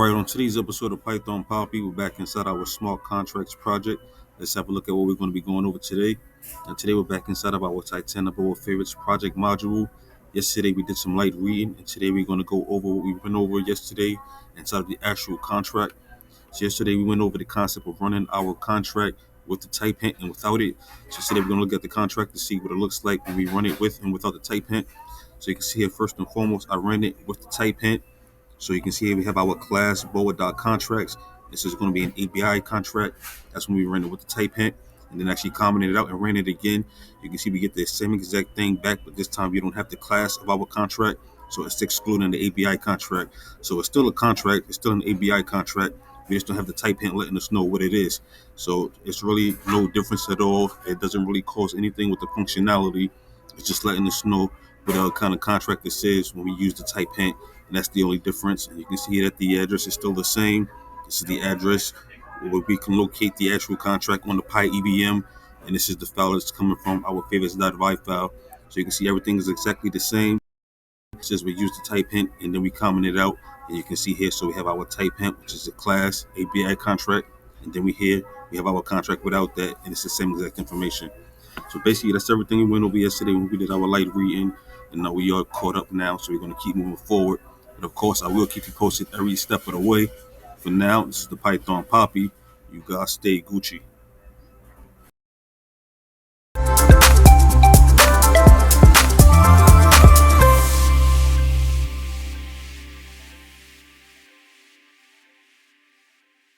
right, on today's episode of Python Papi, we're back inside our smart contracts project. Let's have a look at what we're going to be going over today. And today we're back inside of our Titanoboa favorites project module. Yesterday we did some light reading, and today we're going to go over what we went over yesterday inside of the actual contract. So yesterday we went over the concept of running our contract with the type hint and without it. So today we're going to look at the contract to see what it looks like when we run it with and without the type hint. So you can see here, first and foremost, I ran it with the type hint. So you can see here we have our class boa.contracts. This is going to be an API contract. That's when we ran it with the type hint and then actually commented it out and ran it again. You can see we get the same exact thing back, but this time we don't have the class of our contract. So it's excluding the API contract. So it's still a contract. It's still an API contract. We just don't have the type hint letting us know what it is. So it's really no difference at all. It doesn't really cause anything with the functionality. It's just letting us know what kind of contract this is when we use the type hint. And that's the only difference. And you can see that the address is still the same. This is the address where we can locate the actual contract on the PyEVM. And this is the file that's coming from our favorites.vi file. So you can see everything is exactly the same. It says we use the type hint and then we comment it out. And you can see here, so we have our type hint, which is a class API contract. And then we have our contract without that. And it's the same exact information. So basically, that's everything we went over yesterday when we did our light reading. And now we are caught up now, so we're going to keep moving forward. But of course, I will keep you posted every step of the way. For now, this is the Python Papi. You guys stay Gucci.